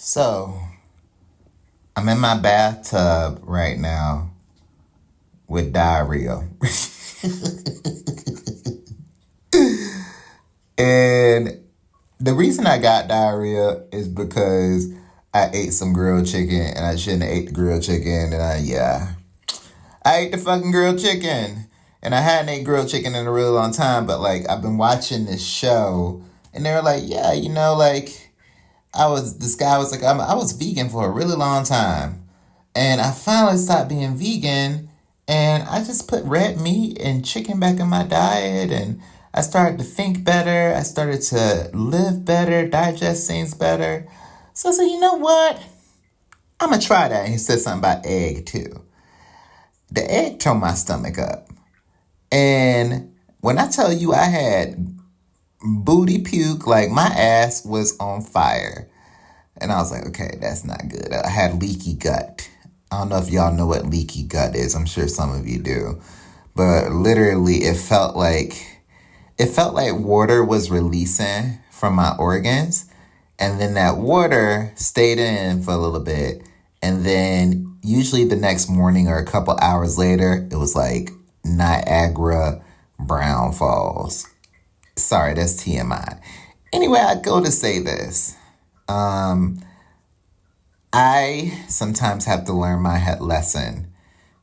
So, I'm in my bathtub right now with diarrhea. And the reason I got diarrhea is because I ate some grilled chicken and I shouldn't have ate the grilled chicken. I ate the fucking grilled chicken. And I hadn't ate grilled chicken in a really long time, but like I've been watching this show and they were like, yeah, this guy was like, I was vegan for a really long time. And I finally stopped being vegan and I just put red meat and chicken back in my diet and I started to think better. I started to live better, digest things better. So I said, you know what? I'm going to try that. And he said something about egg too. The egg tore my stomach up. And when I tell you I had booty puke, like my ass was on fire. And I was like, okay, that's not good. I had leaky gut. I don't know if y'all know what leaky gut is. I'm sure some of you do. But literally it felt like water was releasing from my organs. And then that water stayed in for a little bit. And then usually the next morning or a couple hours later, it was like Niagara Brown Falls. Sorry, that's TMI. Anyway, I go to say this. I sometimes have to learn my lesson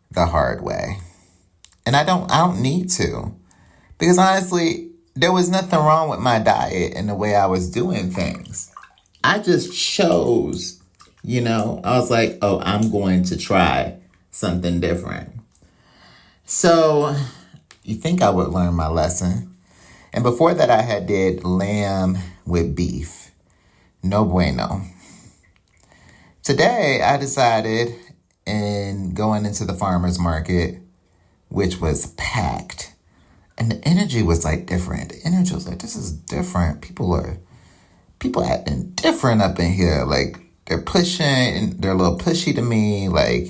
the hard way. And I don't need to. Because honestly, there was nothing wrong with my diet and the way I was doing things. I just chose, I was like, oh, I'm going to try something different. So you think I would learn my lesson. And before that, I had did lamb with beef. No bueno. Today, I decided in going into the farmer's market, which was packed. And the energy was like different. The energy was like, this is different. People acting different up in here. Like they're pushing, they're a little pushy to me. Like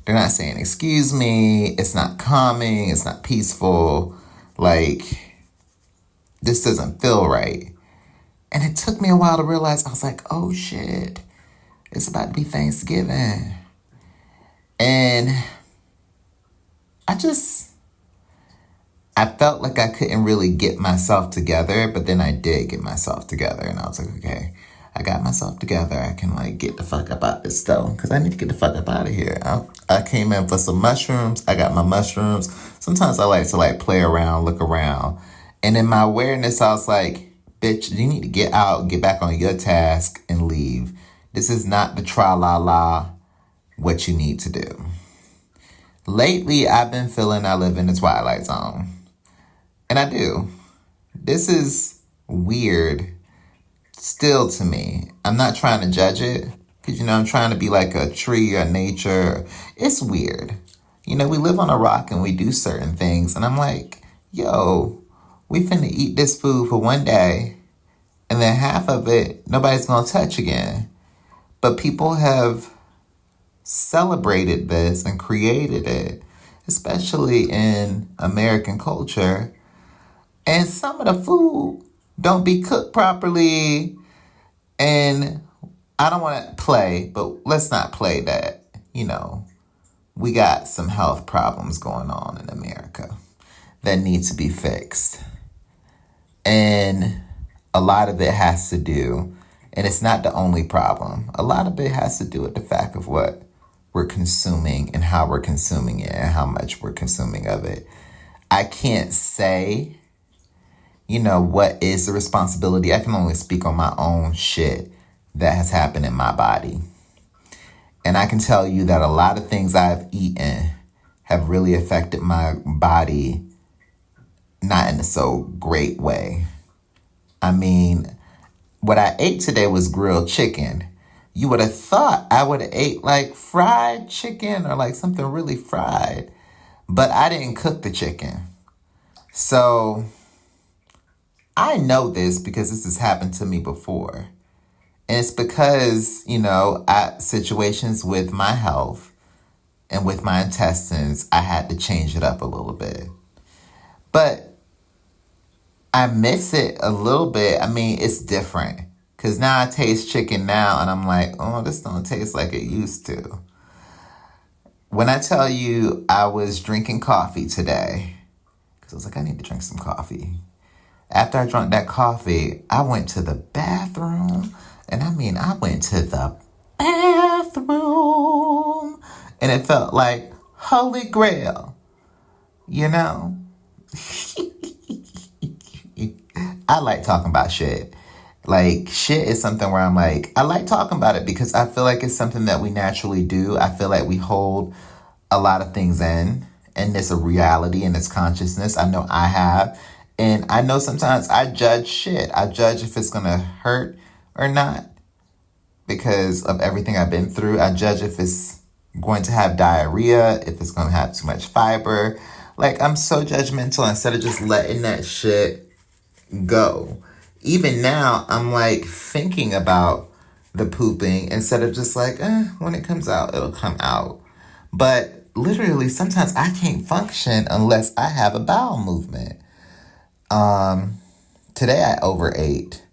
they're not saying excuse me. It's not calming. It's not peaceful. Like this doesn't feel right. And it took me a while to realize, I was like, oh shit, it's about to be Thanksgiving. And I felt like I couldn't really get myself together, but then I did get myself together. And I was like, okay, I got myself together. I can like get the fuck up out this stove because I need to get the fuck up out of here. I came in for some mushrooms. I got my mushrooms. Sometimes I like to like play around, look around. And in my awareness, I was like, bitch, you need to get out, get back on your task and leave. This is not the tra-la-la what you need to do. Lately, I've been feeling I live in the Twilight Zone. And I do. This is weird still to me. I'm not trying to judge it because, I'm trying to be like a tree or nature. It's weird. We live on a rock and we do certain things. And I'm like, yo, we finna eat this food for one day and then half of it, nobody's gonna touch again. But people have celebrated this and created it, especially in American culture. And some of the food don't be cooked properly. And I don't want to play, but let's not play that. We got some health problems going on in America that need to be fixed. And a lot of it has to do, and it's not the only problem, a lot of it has to do with the fact of what we're consuming and how we're consuming it and how much we're consuming of it. I can't say, what is the responsibility. I can only speak on my own shit that has happened in my body. And I can tell you that a lot of things I've eaten have really affected my body, not in a so great way. I mean, what I ate today was grilled chicken. You would have thought I would have ate like fried chicken or like something really fried. But I didn't cook the chicken. So I know this because this has happened to me before. And it's because, situations with my health and with my intestines, I had to change it up a little bit. But I miss it a little bit. I mean, it's different Because now I taste chicken now and I'm like, oh, this don't taste like it used to. When I tell you I was drinking coffee today, because I was like, I need to drink some coffee. After I drank that coffee, I went to the bathroom. And I mean, I went to the bathroom. And it felt like Holy Grail, you know? I like talking about shit. Like, shit is something where I'm like, I like talking about it because I feel like it's something that we naturally do. I feel like we hold a lot of things in, and it's a reality and it's consciousness. I know I have. And I know sometimes I judge shit. I judge if it's going to hurt or not because of everything I've been through. I judge if it's going to have diarrhea, if it's going to have too much fiber. Like, I'm so judgmental instead of just letting that shit go. Even now, I'm like thinking about the pooping instead of just like, when it comes out, it'll come out. But literally, sometimes I can't function unless I have a bowel movement. Today I overate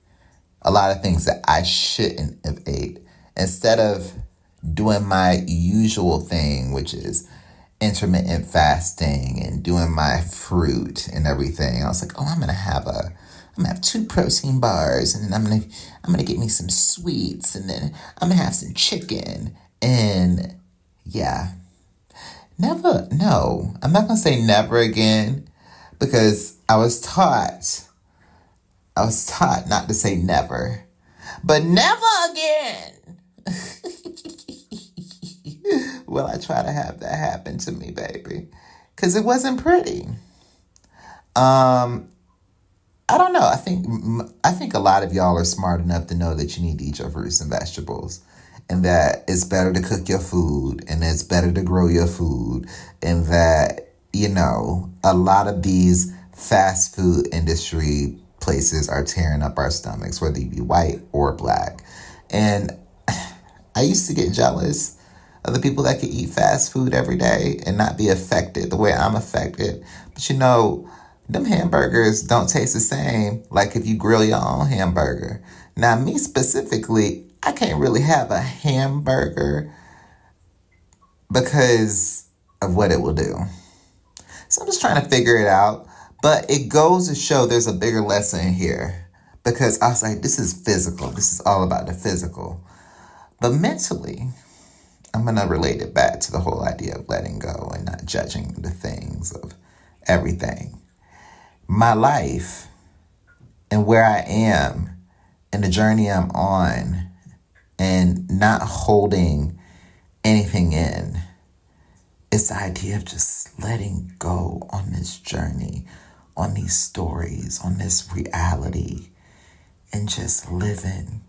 a lot of things that I shouldn't have ate. Instead of doing my usual thing, which is intermittent fasting and doing my fruit and everything, I was like, oh, I'm gonna have 2 protein bars, and then I'm gonna get me some sweets, and then I'm gonna have some chicken, and yeah. I'm not gonna say never again, because I was taught not to say never, but never again. Will I try to have that happen to me, baby? Because it wasn't pretty. I don't know. I think a lot of y'all are smart enough to know that you need to eat your fruits and vegetables, and that it's better to cook your food, and it's better to grow your food, and that, a lot of these fast food industry places are tearing up our stomachs, whether you be white or black. And I used to get jealous of the people that could eat fast food every day and not be affected the way I'm affected. But them hamburgers don't taste the same like if you grill your own hamburger. Now, me specifically, I can't really have a hamburger because of what it will do. So I'm just trying to figure it out. But it goes to show there's a bigger lesson here, because I was like, this is physical. This is all about the physical. But mentally, I'm going to relate it back to the whole idea of letting go and not judging the things of everything. My life and where I am and the journey I'm on, and not holding anything in. It's the idea of just letting go on this journey, on these stories, on this reality, and just living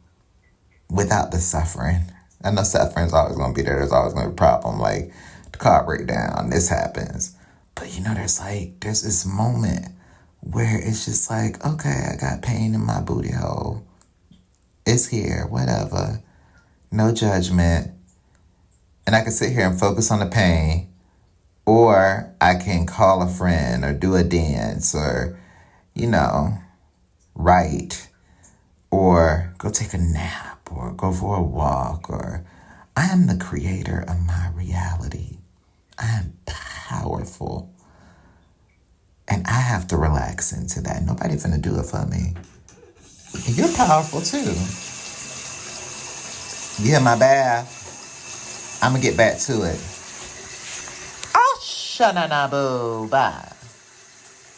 without the suffering. I know suffering's always going to be there. There's always going to be a problem, like the car breakdown, this happens. But there's this moment where it's just like, okay, I got pain in my booty hole. It's here, whatever. No judgment. And I can sit here and focus on the pain, or I can call a friend or do a dance or, write, or go take a nap or go for a walk, or I am the creator of my reality. I am powerful. And I have to relax into that. Nobody's gonna do it for me. And you're powerful too. You hear my bath? I'm gonna get back to it. Oh, shananabu, bye.